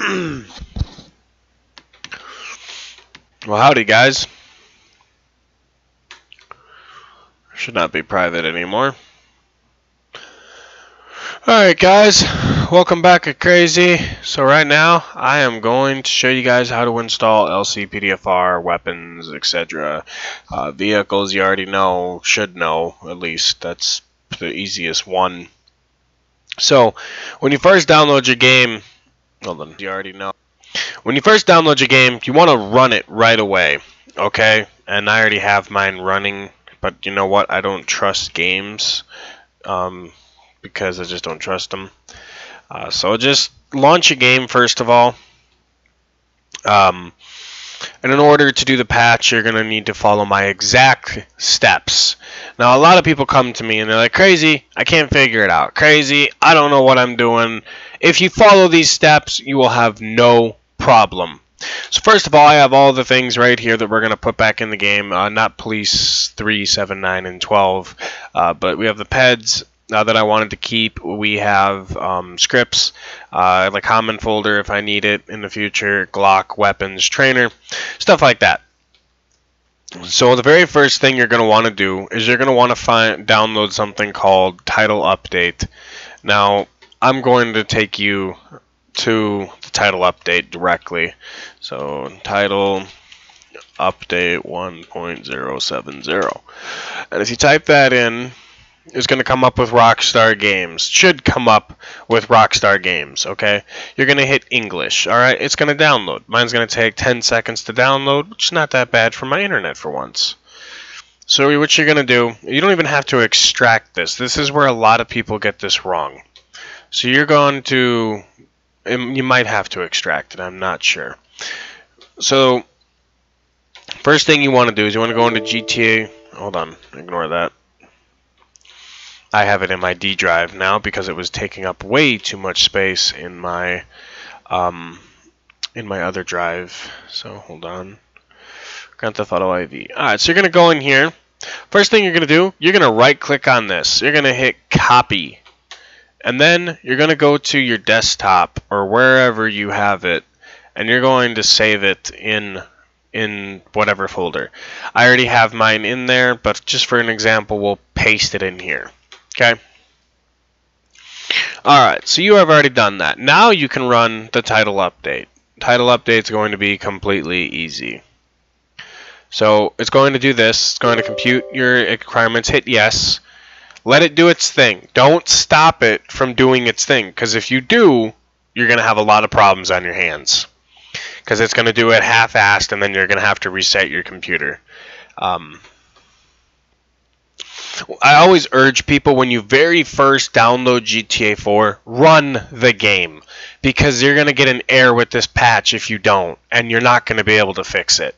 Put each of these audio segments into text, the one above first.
Well, howdy, guys. Should not be private anymore. Alright, guys. Welcome back at KRAZZY. So right now, I am going to show you guys how to install lcpdfr, weapons, etc. Vehicles you already know, should know, at least. That's the easiest one. So, when you first download your game, hold on, you already know. When you first download your game, you want to run it right away, okay? And I already have mine running, but you know what? I don't trust games because I just don't trust them. So just launch a game first of all. And in order to do the patch, you're going to need to follow my exact steps. Now, a lot of people come to me and they're like, KRAZZY, I can't figure it out. KRAZZY, I don't know what I'm doing. If you follow these steps, you will have no problem. So first of all, I have all the things right here that we're going to put back in the game. Not Police 3, 7, 9, and 12. But we have the PEDs that I wanted to keep. We have scripts, the common folder if I need it in the future, Glock, weapons, trainer, stuff like that. So the very first thing you're going to want to do is you're going to want to download something called Title Update. Now, I'm going to take you to the Title Update directly. So Title Update 1.070. And if you type that in, it's going to come up with Rockstar Games. Should come up with Rockstar Games, okay? You're going to hit English, alright? It's going to download. Mine's going to take 10 seconds to download, which is not that bad for my internet for once. So what you're going to do, you don't even have to extract this. This is where a lot of people get this wrong. So you're going to, you might have to extract it, I'm not sure. So first thing you want to do is you want to go into GTA. Hold on, ignore that. I have it in my D drive now because it was taking up way too much space in my other drive. So hold on. Grand Theft Auto IV. Alright, so you're gonna go in here. First thing you're gonna do, you're gonna right click on this. You're gonna hit copy. And then you're gonna go to your desktop or wherever you have it, and you're going to save it in whatever folder. I already have mine in there, but just for an example, we'll paste it in here. Okay. Alright, so you have already done that. Now you can run the title update. Title update is going to be completely easy. So it's going to do this. It's going to compute your requirements. Hit yes. Let it do its thing. Don't stop it from doing its thing, because if you do, you're going to have a lot of problems on your hands. Because it's going to do it half-assed, and then you're going to have to reset your computer. I always urge people, when you very first download GTA 4, run the game. Because you're going to get an error with this patch if you don't. And you're not going to be able to fix it.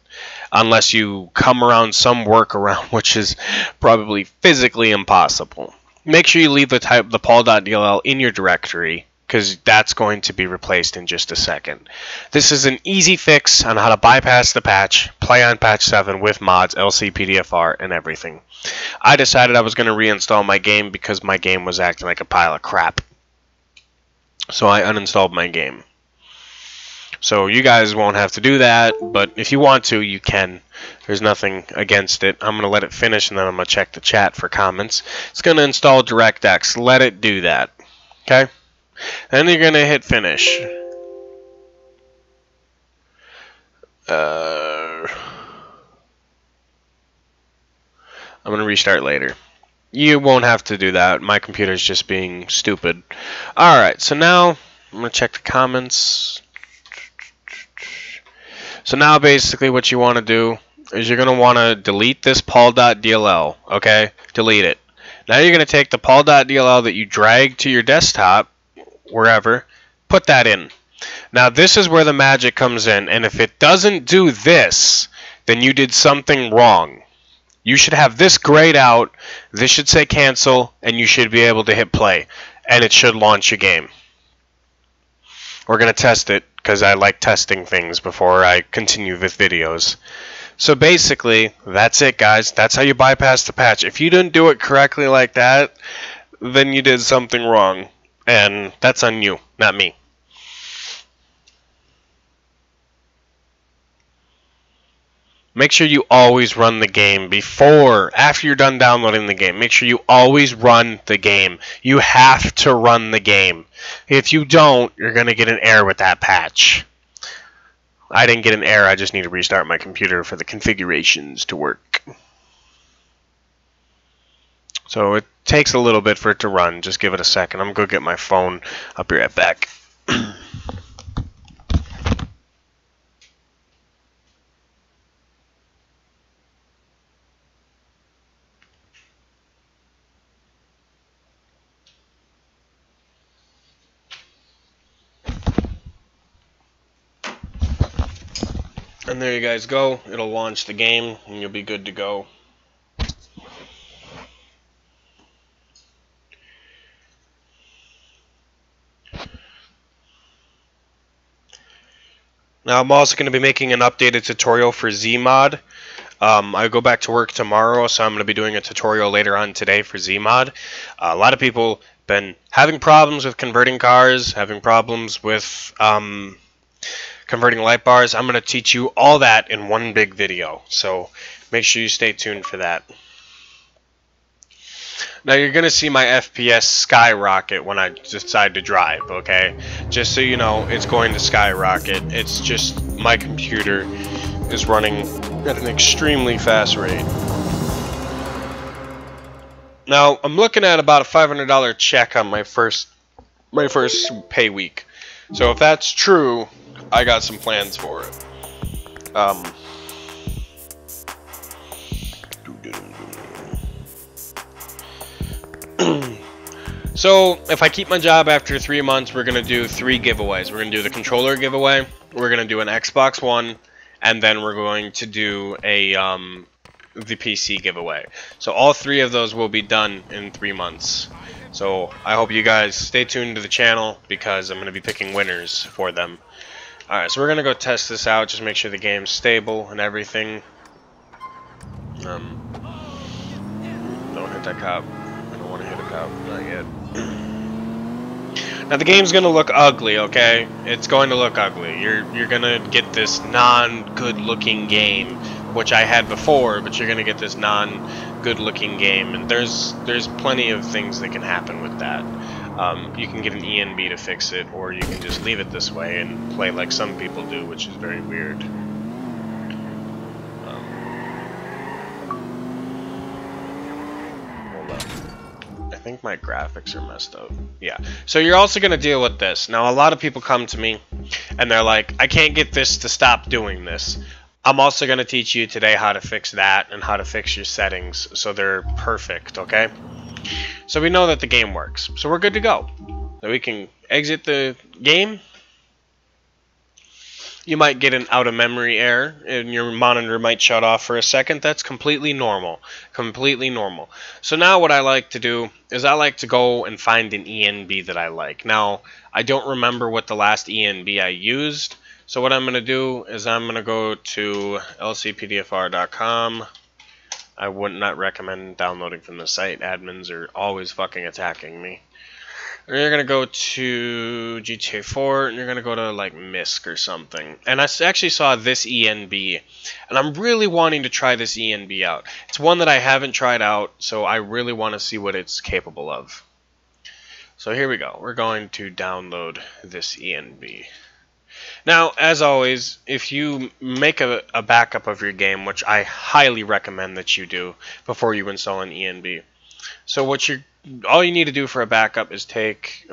Unless you come around some workaround, which is probably physically impossible. Make sure you leave the paul.dll in your directory, because that's going to be replaced in just a second. This is an easy fix on how to bypass the patch, play on patch 7 with mods, lcpdfr, and everything. I decided I was going to reinstall my game because my game was acting like a pile of crap. So I uninstalled my game. So you guys won't have to do that, but if you want to, you can. There's nothing against it. I'm going to let it finish, and then I'm going to check the chat for comments. It's going to install DirectX. Let it do that. Okay? Then you're going to hit finish. I'm going to restart later. You won't have to do that. My computer's just being stupid. Alright, so now I'm going to check the comments. So now basically what you want to do is you're going to want to delete this paul.dll, okay? Delete it. Now you're going to take the paul.dll that you dragged to your desktop, wherever, put that in. Now this is where the magic comes in, and if it doesn't do this, then you did something wrong. You should have this grayed out, this should say cancel, and you should be able to hit play, and it should launch your game. We're going to test it, because I like testing things before I continue with videos. So basically, that's it, guys. That's how you bypass the patch. If you didn't do it correctly like that, then you did something wrong. And that's on you, not me. make sure you always run the game after you're done downloading the game. Make sure you always run the game. You have to run the game. If you don't, you're going to get an error with that patch. I didn't get an error, I just need to restart my computer for the configurations to work. So it takes a little bit for it to run. Just give it a second. I'm going to go get my phone. I'll be right back. And there you guys go. It'll launch the game and you'll be good to go. Now I'm also going to be making an updated tutorial for Zmod. I go back to work tomorrow, so I'm going to be doing a tutorial later on today for Zmod. A lot of people have been having problems with converting cars, having problems with converting light bars. I'm going to teach you all that in one big video, so make sure you stay tuned for that. Now you're going to see my FPS skyrocket when I decide to drive, okay? Just so you know, it's going to skyrocket. It's just my computer is running at an extremely fast rate. Now, I'm looking at about a $500 check on my first pay week. So if that's true, I got some plans for it. So if I keep my job after 3 months, we're going to do 3 giveaways. We're going to do the controller giveaway, we're going to do an Xbox One, and then we're going to do a the PC giveaway. So all 3 of those will be done in 3 months. So I hope you guys stay tuned to the channel because I'm going to be picking winners for them. Alright, so we're going to go test this out, just make sure the game's stable and everything. Don't hit that cop. I don't want to hit a cop. Not yet. Now the game's gonna look ugly, okay? It's going to look ugly. You're gonna get this non-good-looking game, which I had before, but you're gonna get this non-good-looking game, and there's plenty of things that can happen with that. You can get an ENB to fix it, or you can just leave it this way and play like some people do, which is very weird. Hold up. I think my graphics are messed up. Yeah. So you're also going to deal with this. Now, a lot of people come to me and they're like, I can't get this to stop doing this. I'm also going to teach you today how to fix that and how to fix your settings so they're perfect, okay? So we know that the game works. So we're good to go. So we can exit the game. You might get an out-of-memory error, and your monitor might shut off for a second. That's completely normal. Completely normal. So now what I like to do is I like to go and find an ENB that I like. Now, I don't remember what the last ENB I used, so what I'm going to do is I'm going to go to lcpdfr.com. I would not recommend downloading from the site. Admins are always fucking attacking me. And you're going to go to GTA 4, and you're going to go to, like, MISC or something. And I actually saw this ENB, and I'm really wanting to try this ENB out. It's one that I haven't tried out, so I really want to see what it's capable of. So here we go. We're going to download this ENB. Now, as always, if you make a backup of your game, which I highly recommend that you do before you install an ENB. So all you need to do for a backup is take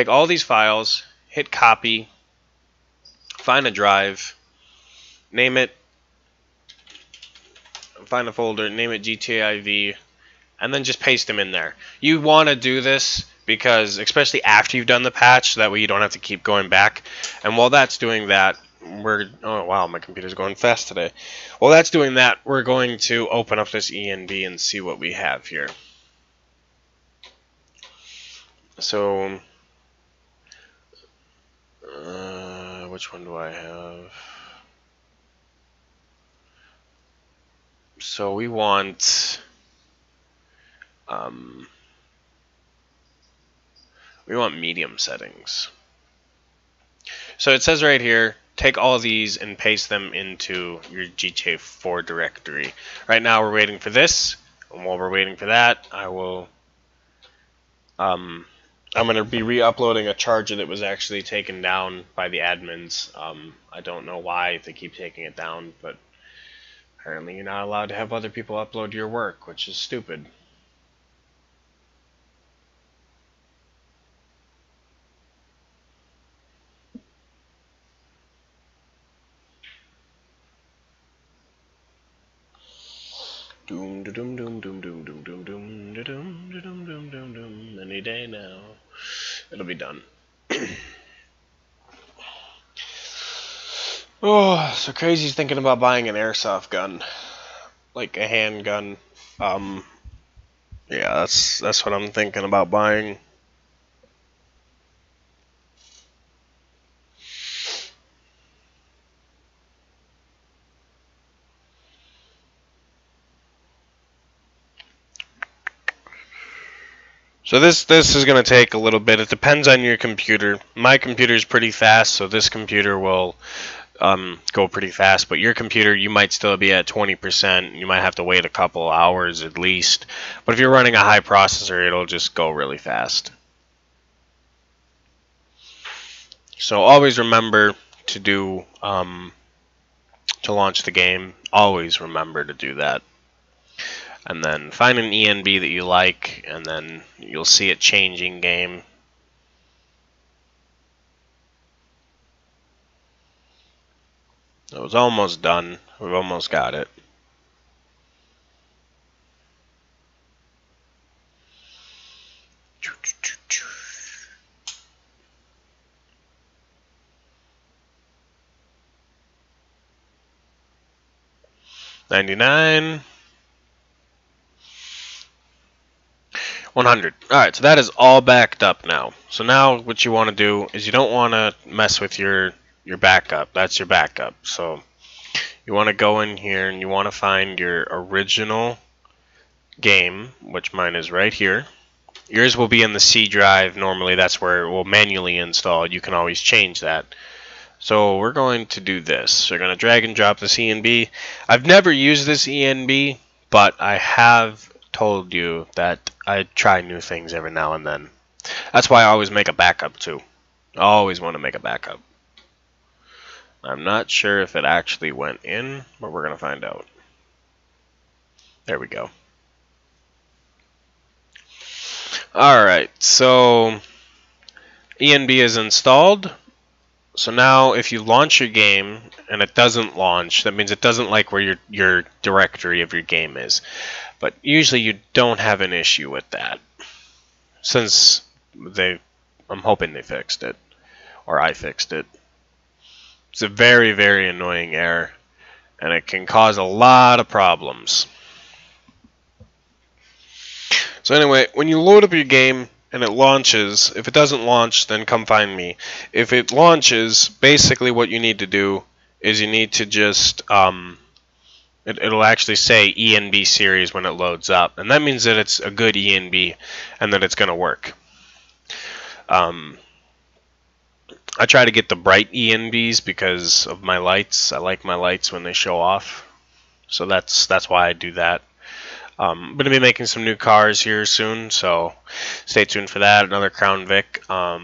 all these files, hit copy, find a drive, name it, find a folder, name it GTIV, and then just paste them in there. You want to do this because, especially after you've done the patch, so that way you don't have to keep going back. And while that's doing that, oh wow, my computer's going fast today. While that's doing that, we're going to open up this ENB and see what we have here. So, which one do I have? So we want medium settings. So it says right here, take all of these and paste them into your GTA 4 directory. Right now we're waiting for this, and while we're waiting for that, I'm going to be re-uploading a charger that was actually taken down by the admins. I don't know why they keep taking it down, but apparently you're not allowed to have other people upload your work, which is stupid. Doom doom doom doom doom doom doom doom doom doom doom doom doom doom. Any day now, it'll be done. Oh, so Crazy's thinking about buying an airsoft gun, like a handgun. Yeah, that's what I'm thinking about buying. So this is going to take a little bit. It depends on your computer. My computer is pretty fast, so this computer will go pretty fast. But your computer, you might still be at 20%. You might have to wait a couple hours at least. But if you're running a high processor, it'll just go really fast. So always remember to do to launch the game. Always remember to do that. And then find an ENB that you like, and then you'll see it changing game. It was almost done. We've almost got it. $99. 100. Alright, so that is all backed up now. So now what you want to do is you don't want to mess with your backup. That's your backup. So you want to go in here and you want to find your original game, which mine is right here. Yours will be in the C drive. Normally that's where it will manually install. You can always change that. So we're going to do this. We're going to drag and drop this ENB. I've never used this ENB, but I have told you that I try new things every now and then. That's why I always make a backup too. I always want to make a backup. I'm not sure if it actually went in, but we're going to find out. There we go. Alright, so ENB is installed. So now if you launch your game and it doesn't launch, that means it doesn't like where your directory of your game is. But usually you don't have an issue with that, since I'm hoping they fixed it, or I fixed it. It's a very, very annoying error, and it can cause a lot of problems. So anyway, when you load up your game and it launches, if it doesn't launch, then come find me. If it launches, basically what you need to do is you need to just it'll actually say ENB series when it loads up, and that means that it's a good ENB and that it's going to work. I try to get the bright ENBs because of my lights. I like my lights when they show off, so that's why I do that. I'm going to be making some new cars here soon, so stay tuned for that. Another Crown Vic. Yeah,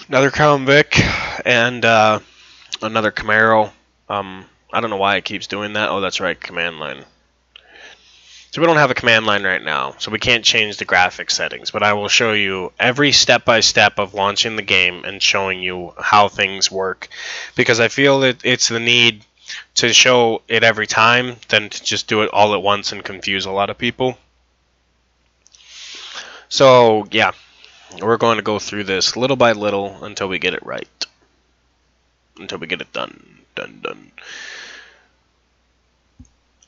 another Crown Vic and another Camaro. I don't know why it keeps doing that. Oh, that's right, command line. So we don't have a command line right now, so we can't change the graphic settings, but I will show you every step-by-step of launching the game and showing you how things work, because I feel that it's the need to show it every time than to just do it all at once and confuse a lot of people. So, yeah, we're going to go through this little by little until we get it right. Until we get it done. Done.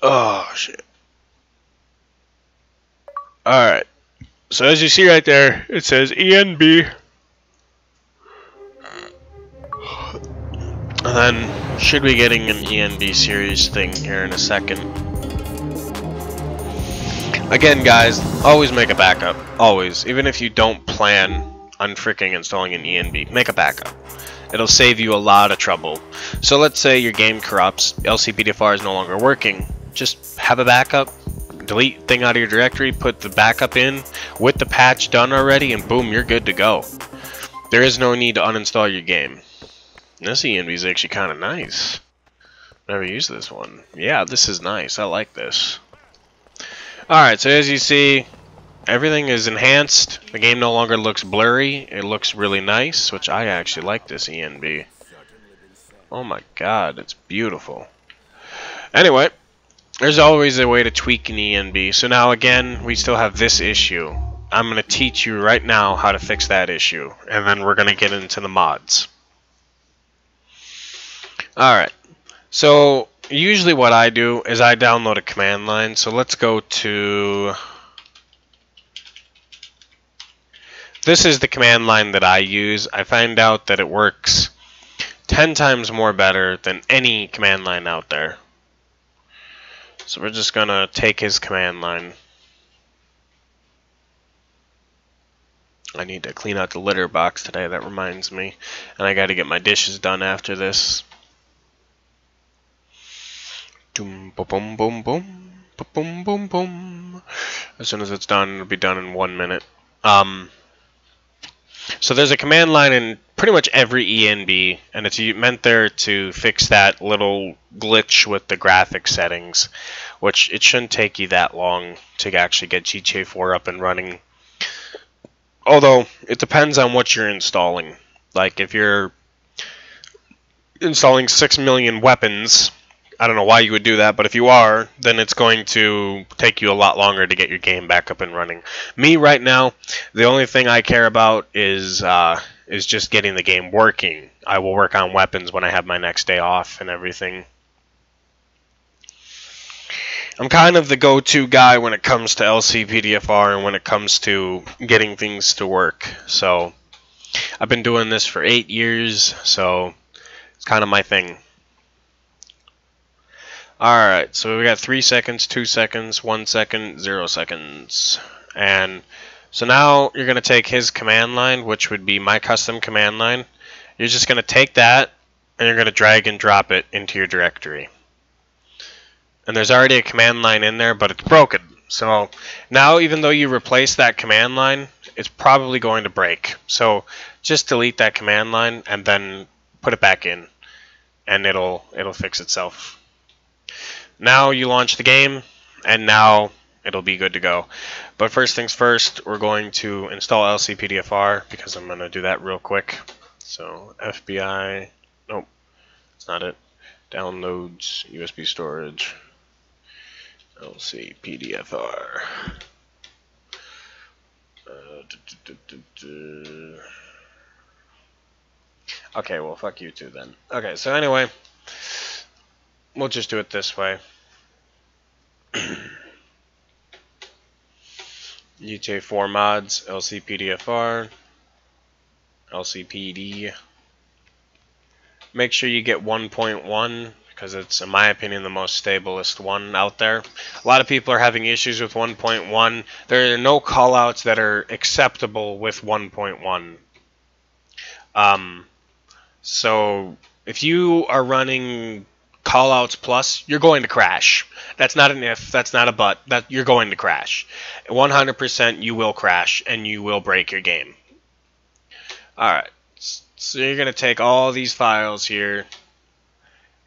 Oh, shit. Alright. So as you see right there, it says ENB. And then, should be getting an ENB series thing here in a second. Again, guys, always make a backup. Always. Even if you don't plan on freaking installing an ENB, make a backup. It'll save you a lot of trouble. So let's say your game corrupts, lcpdfr is no longer working. Just have a backup, delete thing out of your directory, put the backup in with the patch done already, and boom, you're good to go. There is no need to uninstall your game. This ENB is actually kind of nice. Never used this one. Yeah, this is nice. I like this. Alright, so as you see, everything is enhanced. The game no longer looks blurry. It looks really nice, which I actually like this ENB. Oh my god, it's beautiful. Anyway, there's always a way to tweak an ENB. So now again, we still have this issue. I'm going to teach you right now how to fix that issue, and then we're going to get into the mods. Alright, so usually what I do is I download a command line. So let's go to... This is the command line that I use. I find out that it works 10 times more better than any command line out there. So we're just going to take his command line. I need to clean out the litter box today, that reminds me. And I got to get my dishes done after this. Boom, boom, boom, boom, boom, boom, boom. As soon as it's done, it'll be done in 1 minute. So there's a command line in pretty much every ENB, and it's meant there to fix that little glitch with the graphic settings, which it shouldn't take you that long to actually get GTA 4 up and running. Although, it depends on what you're installing. Like, if you're installing 6 million weapons, I don't know why you would do that, but if you are, then it's going to take you a lot longer to get your game back up and running. Me, right now, the only thing I care about is just getting the game working. I will work on weapons when I have my next day off and everything. I'm kind of the go-to guy when it comes to lcpdfr and when it comes to getting things to work. So I've been doing this for 8 years, so it's kind of my thing. Alright, so we got 3 seconds, 2 seconds, 1 second, 0 seconds. And so now you're going to take his command line, which would be my custom command line. You're just going to take that and you're going to drag and drop it into your directory. And there's already a command line in there, but it's broken. So now even though you replace that command line, it's probably going to break. So just delete that command line and then put it back in, and it'll fix itself. Now you launch the game, and now it'll be good to go. But first things first, we're going to install lcpdfr, because I'm going to do that real quick. So FBI, nope, that's not it. Downloads, USB storage, lcpdfr. Okay, well, fuck you too then. Okay, so anyway, we'll just do it this way. GTA 4 mods, lcpdfr, lcpd. Make sure you get 1.1 because it's, in my opinion, the most stablest one out there. A lot of people are having issues with 1.1. There are no callouts that are acceptable with 1.1. So if you are running callouts plus, you're going to crash. That's not an if, that's not a but, that you're going to crash. 100% you will crash and you will break your game. Alright, so you're going to take all these files here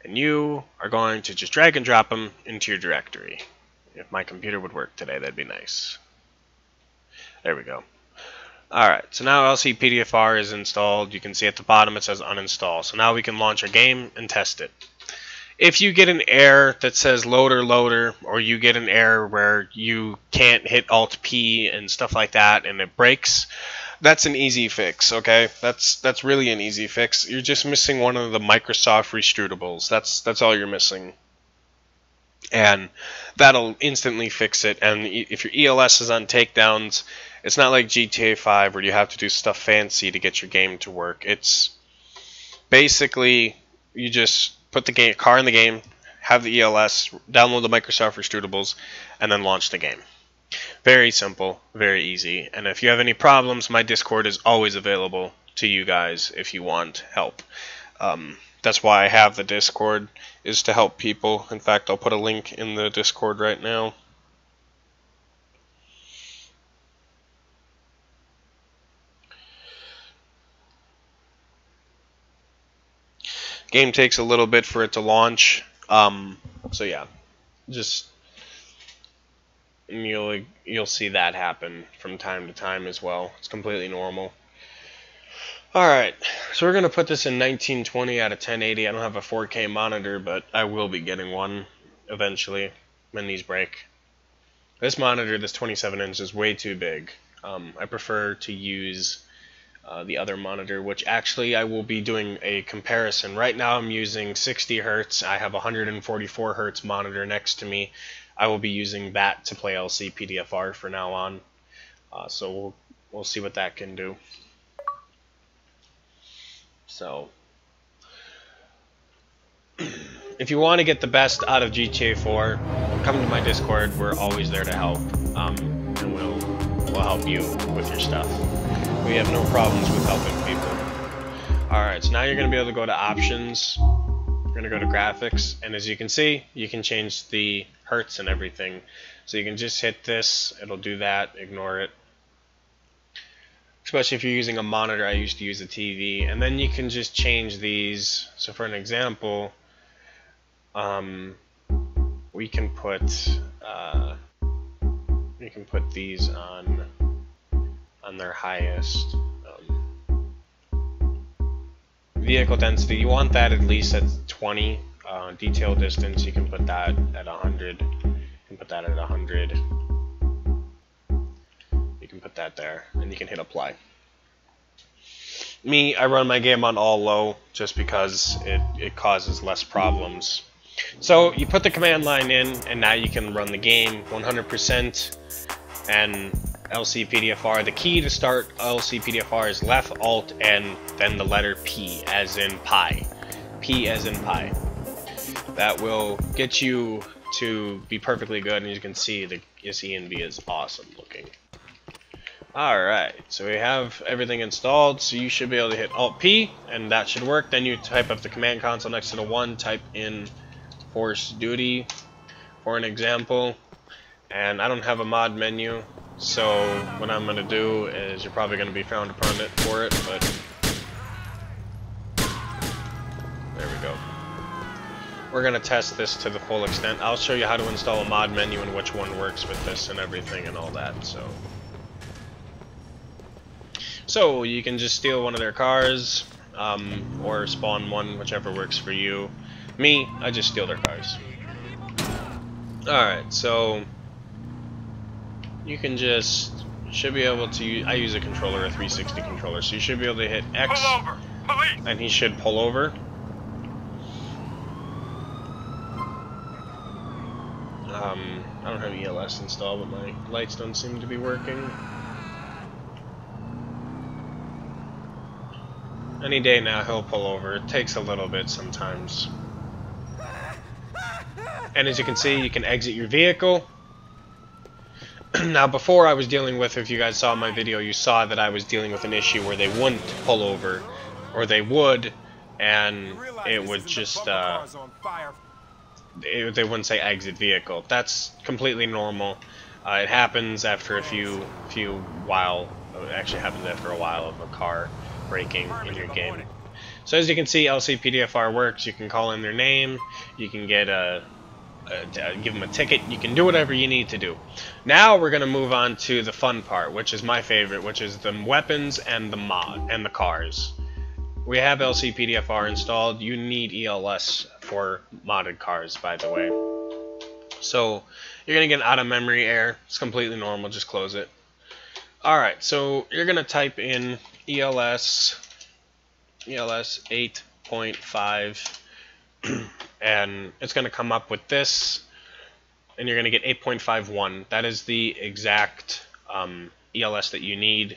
and you are going to just drag and drop them into your directory. If my computer would work today, that'd be nice. There we go. Alright, so now lcpdfr is installed. You can see at the bottom it says uninstall. So now we can launch our game and test it. If you get an error that says loader, or you get an error where you can't hit Alt-P and stuff like that and it breaks, that's an easy fix, okay? That's really an easy fix. You're just missing one of the Microsoft restrutables. That's all you're missing. And that'll instantly fix it. And if your ELS is on takedowns, it's not like GTA 5 where you have to do stuff fancy to get your game to work. It's basically you just put the car in the game, have the ELS, download the Microsoft restrutables, and then launch the game. Very simple, very easy. And if you have any problems, my Discord is always available. to you guys if you want help. That's why I have the Discord, is to help people. In fact, I'll put a link in the Discord right now. Game takes a little bit for it to launch, so yeah, just you'll see that happen from time to time as well. It's completely normal. Alright, so we're going to put this in 1920 at a 1080. I don't have a 4K monitor, but I will be getting one eventually when these break. This monitor, this 27 inch, is way too big. I prefer to use the other monitor, which actually I will be doing a comparison. Right now I'm using 60 Hertz. I have a 144 Hertz monitor next to me. I will be using that to play lcpdfr for now on. So we'll see what that can do. So, if you want to get the best out of GTA 4, come to my Discord. We're always there to help, and we'll help you with your stuff. We have no problems with helping people. Alright, so now you're going to be able to go to options. You're going to go to graphics, and as you can see, you can change the hertz and everything. So you can just hit this, it'll do that, ignore it. Especially if you're using a monitor. I used to use a TV, and then you can just change these. So for an example, we can put these on their highest. Vehicle density, you want that at least at 20. Detail distance, you can put that at 100. You can put that at 100. You can put that there, and you can hit apply. Me, I run my game on all low just because it causes less problems. So you put the command line in, and now you can run the game 100%. And lcpdfr, the key to start lcpdfr is left alt and then the letter P as in pi. P as in pi. That will get you to be perfectly good, and you can see the ENB is awesome looking. Alright, so we have everything installed, so you should be able to hit Alt-P, and that should work. Then you type up the command console next to the 1, type in Force Duty for an example, and I don't have a mod menu, so what I'm going to do is, you're probably going to be found upon it for it, but there we go. We're going to test this to the full extent. I'll show you how to install a mod menu and which one works with this and everything and all that, So you can just steal one of their cars, or spawn one, whichever works for you. Me, I just steal their cars. Alright, so you can should be able to I use a controller, a 360 controller, so you should be able to hit X, and he should pull over. I don't have ELS installed, but my lights don't seem to be working. Any day now he'll pull over. It takes a little bit sometimes. And as you can see, you can exit your vehicle. Now before I was dealing with, if you guys saw my video, you saw that I was dealing with an issue where they wouldn't pull over, or they would, and it would just they wouldn't say exit vehicle. That's completely normal. It happens after a few while. It actually happens after a while of a car braking in your game. So as you can see, lcpdfr works. You can call in their name. You can get give them a ticket. You can do whatever you need to do. Now we're gonna move on to the fun part, which is my favorite, which is the weapons and the mod and the cars. We have lcpdfr installed. You need ELS for modded cars, by the way. So you're gonna get an out of memory error. It's completely normal. Just close it. Alright, so you're gonna type in ELS 8.5 and it's gonna come up with this, and you're gonna get 8.51. That is the exact ELS that you need.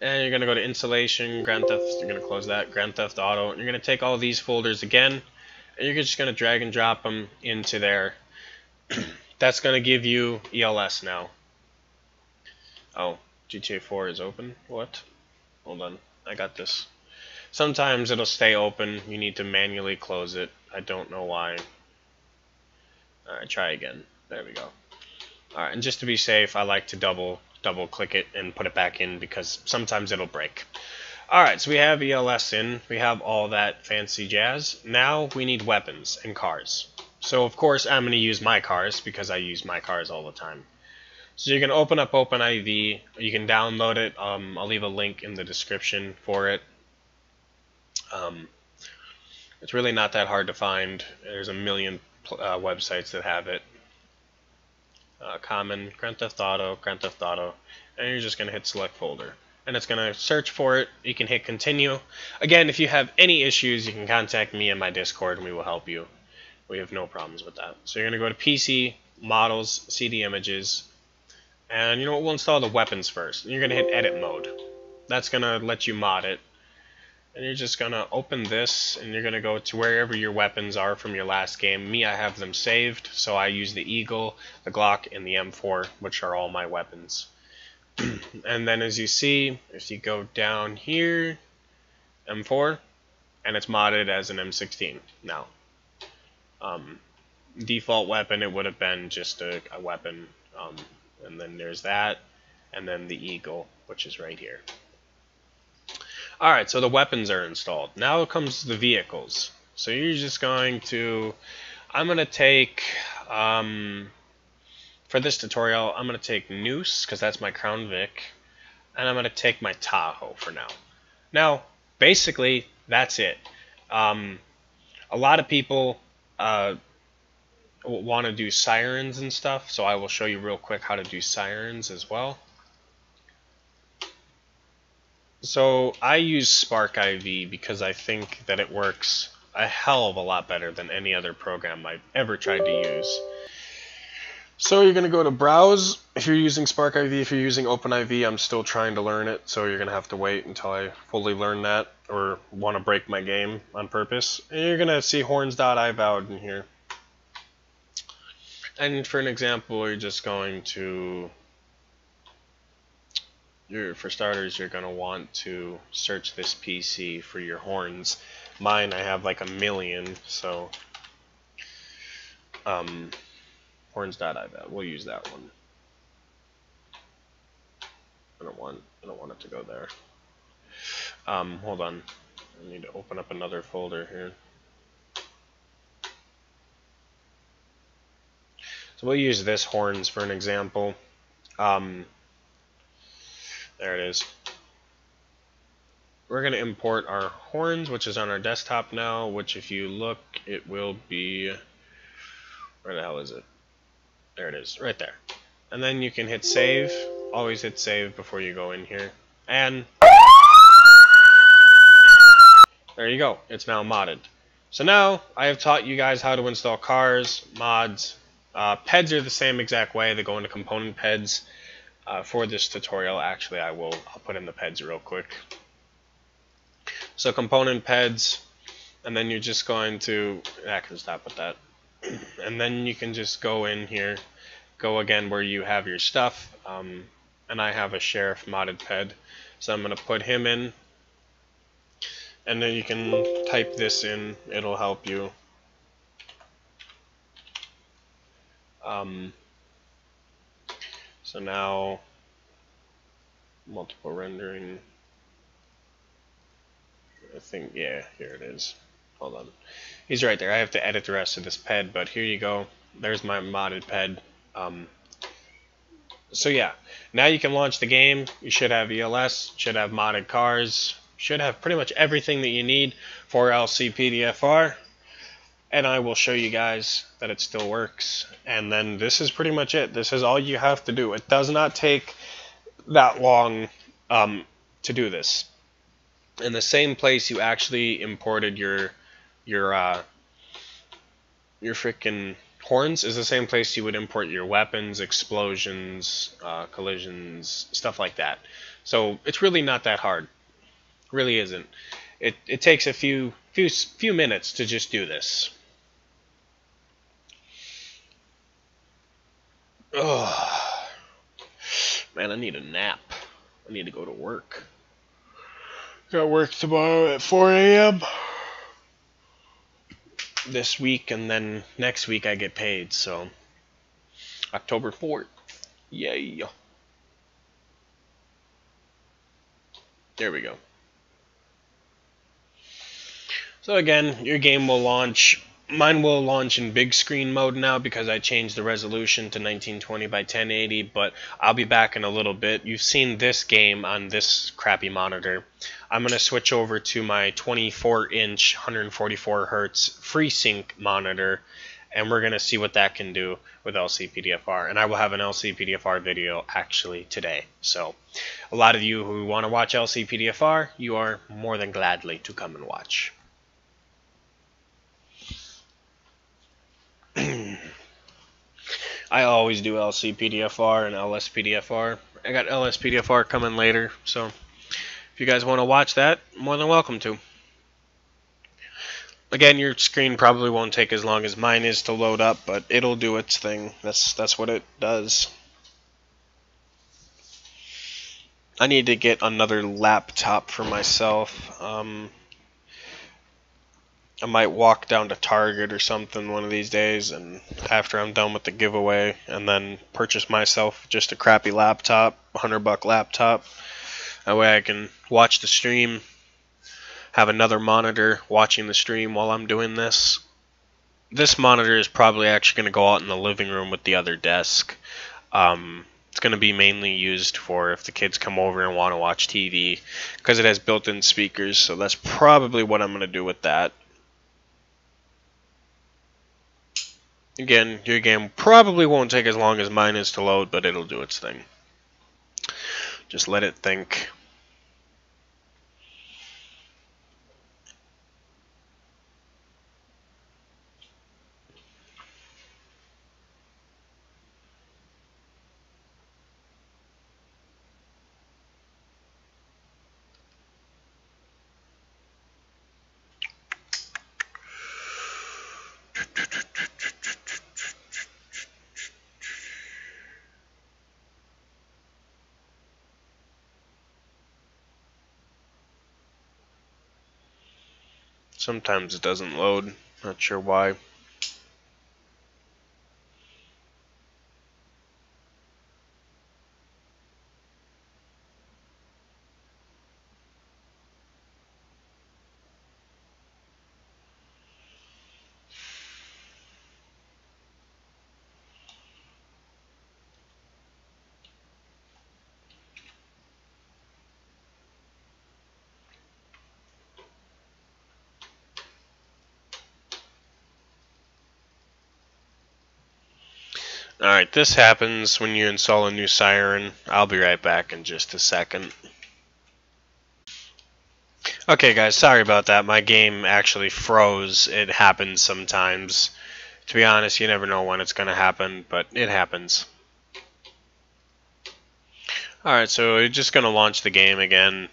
And you're gonna go to installation, Grand Theft. You're gonna close that, Grand Theft Auto. And you're gonna take all these folders again, and you're just gonna drag and drop them into there. That's gonna give you ELS now. Oh, GTA 4 is open. What? Hold on. I got this. Sometimes it'll stay open. You need to manually close it. I don't know why. Alright, try again. There we go. Alright, and just to be safe, I like to double click it and put it back in because sometimes it'll break. Alright, so we have ELS in. We have all that fancy jazz. Now we need weapons and cars. So of course I'm going to use my cars because I use my cars all the time. So you're going to open up OpenIV. You can download it. I'll leave a link in the description for it. It's really not that hard to find. There's a million websites that have it. Common, Grand Theft Auto, and you're just going to hit select folder. And it's going to search for it. You can hit continue. Again, if you have any issues, you can contact me in my Discord and we will help you. We have no problems with that. So you're going to go to PC, Models, CD Images, and you know what, we'll install the weapons first. You're going to hit edit mode. That's going to let you mod it. And you're just going to open this, and you're going to go to wherever your weapons are from your last game. Me, I have them saved, so I use the Eagle, the Glock, and the M4, which are all my weapons. And then as you see, if you go down here, M4, and it's modded as an M16 now. Default weapon, it would have been just a weapon, and then there's that, and then the Eagle, which is right here. Alright, so the weapons are installed. Now comes the vehicles. So you're just going to, I'm going to take, for this tutorial, I'm going to take Noose, because that's my Crown Vic, and I'm going to take my Tahoe for now. Now, basically, that's it. A lot of people want to do sirens and stuff, so I will show you real quick how to do sirens as well. So I use SparkIV because I think that it works a hell of a lot better than any other program I've ever tried to use. So you're going to go to Browse if you're using SparkIV. If you're using OpenIV, I'm still trying to learn it, so you're going to have to wait until I fully learn that or want to break my game on purpose. And you're going to see horns.ivowed in here. And for an example, you're just going to... for starters, you're going to want to search this PC for your horns. Mine, I have like a million, so horns.ivowed. We'll use that one. I don't want it to go there. Hold on. I need to open up another folder here. So we'll use this horns for an example. There it is. We're going to import our horns, which is on our desktop now, which if you look, it will be... Where the hell is it? There it is, right there. And then you can hit save. Always hit save before you go in here. And there you go. It's now modded. So now I have taught you guys how to install cars, mods. PEDs are the same exact way. They go into component PEDs. For this tutorial, actually, I'll put in the PEDs real quick. So component PEDs, and then you're just going to, I can stop with that. And then you can just go in here, go again where you have your stuff, and I have a Sheriff modded PED, so I'm going to put him in, and then you can type this in, it'll help you. So now, multiple rendering, I think, yeah, here it is. Hold on. He's right there. I have to edit the rest of this PED, but here you go. There's my modded PED. So yeah, now you can launch the game. You should have ELS, should have modded cars, should have pretty much everything that you need for lcpdfr. And I will show you guys that it still works. And then this is pretty much it. This is all you have to do. It does not take that long to do this. In the same place you actually imported your freaking horns is the same place you would import your weapons, explosions, collisions, stuff like that. So it's really not that hard. It really isn't. It takes a few minutes to just do this. Oh, man, I need a nap. I need to go to work. Got work tomorrow at 4 a.m. this week, and then next week I get paid, so October 4th. Yay. There we go. So again, your game will launch. Mine will launch in big screen mode now because I changed the resolution to 1920 by 1080, but I'll be back in a little bit. You've seen this game on this crappy monitor. I'm going to switch over to my 24-inch 144 Hz FreeSync monitor, and we're going to see what that can do with lcpdfr. And I will have an lcpdfr video actually today. So a lot of you who want to watch lcpdfr, you are more than gladly to come and watch. I always do lcpdfr and lspdfr. I got lspdfr coming later, so if you guys want to watch that, more than welcome to. Again, your screen probably won't take as long as mine is to load up, but it'll do its thing. That's what it does. I need to get another laptop for myself. I might walk down to Target or something one of these days, and after I'm done with the giveaway, and then purchase myself just a crappy laptop, $100 laptop. That way I can watch the stream, have another monitor watching the stream while I'm doing this. This monitor is probably actually going to go out in the living room with the other desk. It's going to be mainly used for if the kids come over and want to watch TV, because it has built-in speakers, so that's probably what I'm going to do with that. Again, your game probably won't take as long as mine is to load, but it'll do its thing. Just let it think. Sometimes it doesn't load, not sure why. Alright, this happens when you install a new siren. I'll be right back in just a second. Okay guys, sorry about that. My game actually froze. It happens sometimes. To be honest, you never know when it's going to happen, but it happens. Alright, so you're just going to launch the game again,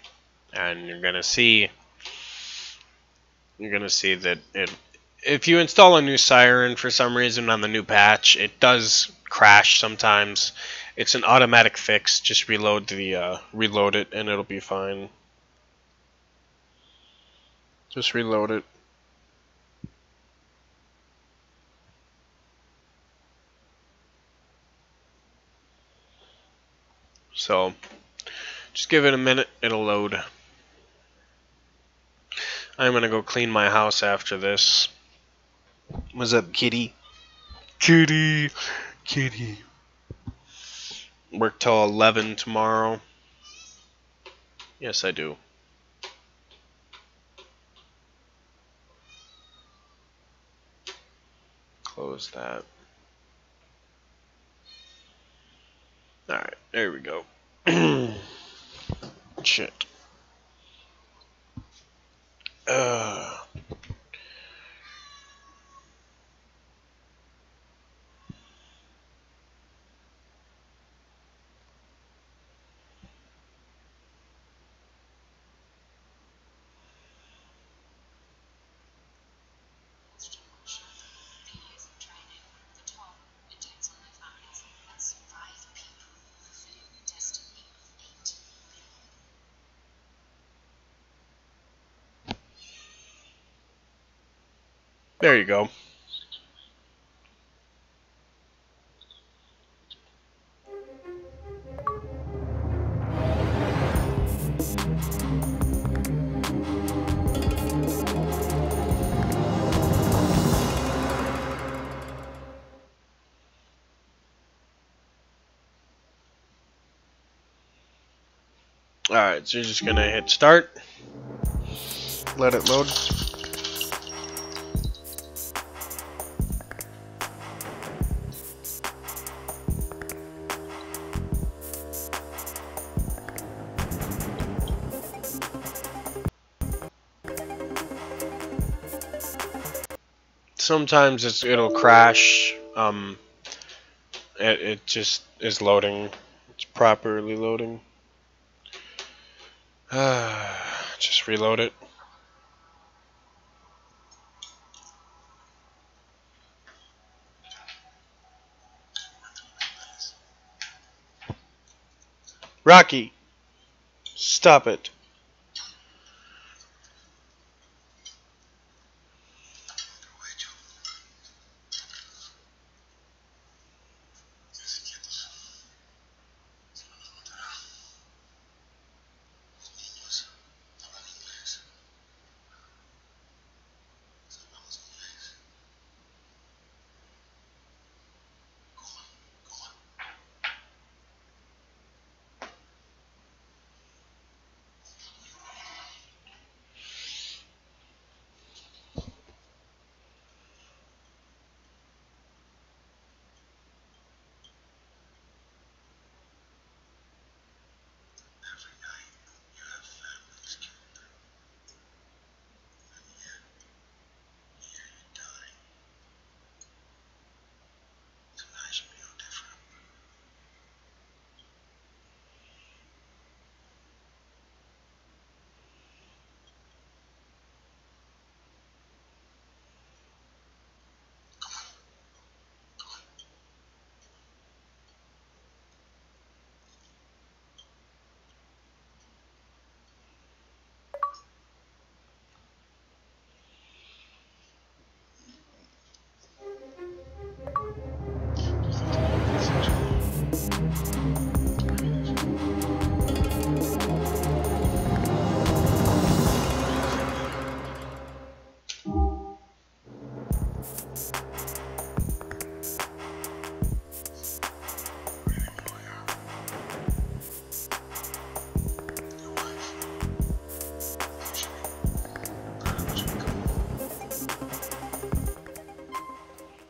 and you're going to see that if you install a new siren for some reason on the new patch, it does crash sometimes. It's an automatic fix. Just reload it and it'll be fine. Just reload it. So just give it a minute, it'll load. I'm gonna go clean my house after this. What's up, kitty? Kitty. Kitty. Work till 11 tomorrow. Yes, I do. Close that. Alright, there we go. Shit. There you go. Alright, so you're just gonna hit start. Let it load. Sometimes it'll crash. It just is loading. It's properly loading. Just reload it. Rocky, stop it.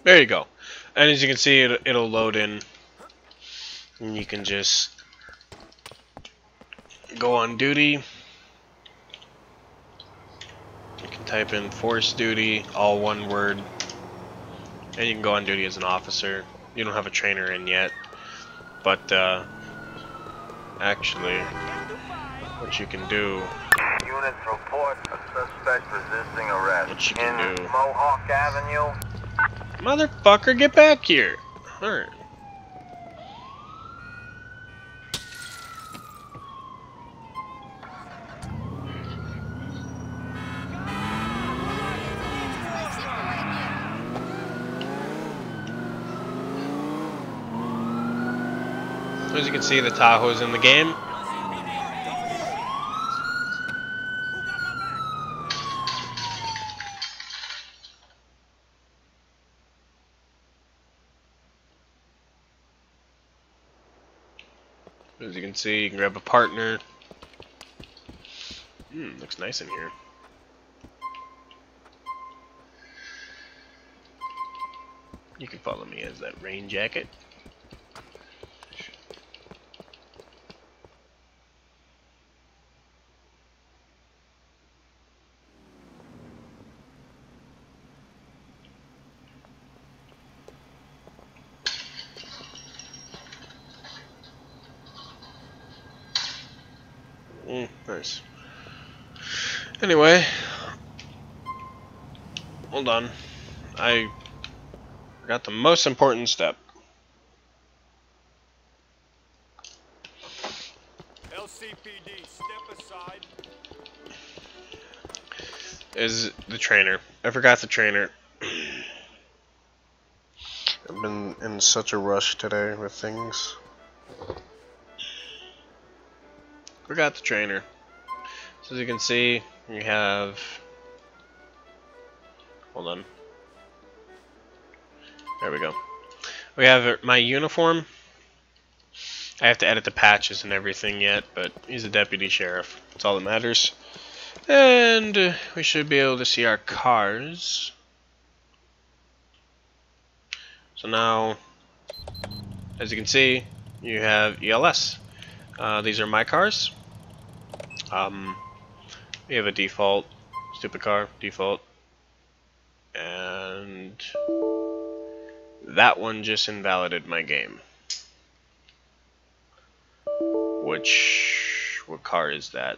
There you go. And as you can see, it'll load in. And you can just go on duty. You can type in force duty, all one word. And you can go on duty as an officer. You don't have a trainer in yet. But, actually, what you can do... Units report a suspect resisting arrest. What you can do... Mohawk Avenue. Motherfucker, get back here! Alright. As you can see, the Tahoe's in the game. As you can see, you can grab a partner. Looks nice in here. You can follow me as that rain jacket. Nice. Anyway, hold on. I forgot the most important step. LCPD, step aside. Is the trainer. I forgot the trainer. been in such a rush today with things. We got the trainer. So as you can see, we have... Hold on. There we go. We have my uniform. I have to edit the patches and everything yet, but he's a deputy sheriff. That's all that matters. And we should be able to see our cars. So now, as you can see, you have ELS. These are my cars. We have a default, stupid car, default. And that one just invalidated my game. What car is that?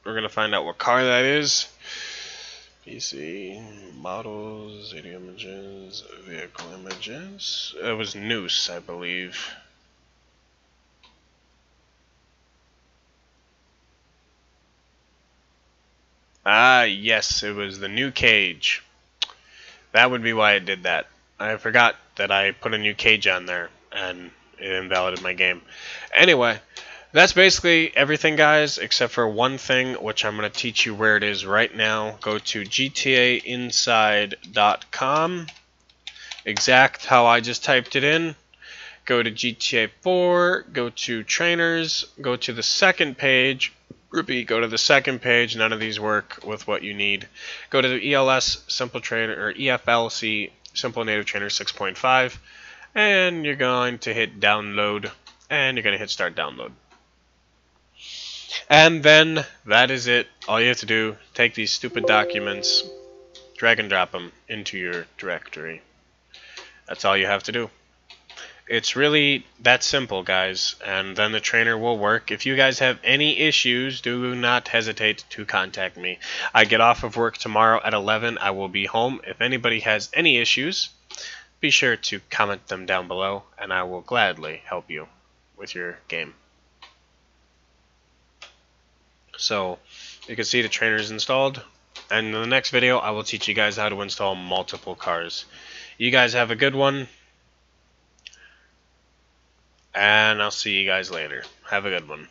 We're gonna find out what car that is. PC, models, video images, vehicle images. It was Noose, I believe. Ah, yes, it was the new cage. That would be why it did that. I forgot that I put a new cage on there, and it invalidated my game. Anyway, that's basically everything, guys, except for one thing, which I'm going to teach you where it is right now. Go to GTAinside.com. Exact how I just typed it in. Go to GTA 4, go to trainers, go to the second page. Repeat, go to the second page. None of these work with what you need. Go to the ELS Simple Trainer, or EFLC Simple Native Trainer 6.5, and you're going to hit download, and you're going to hit start download. And then that is it. All you have to do, take these stupid documents, drag and drop them into your directory. That's all you have to do. It's really that simple, guys, and then the trainer will work. If you guys have any issues, do not hesitate to contact me. I get off of work tomorrow at 11. I will be home. If anybody has any issues, be sure to comment them down below, and I will gladly help you with your game. So, you can see the trainer is installed, and in the next video, I will teach you guys how to install multiple cars. You guys have a good one. And I'll see you guys later. Have a good one.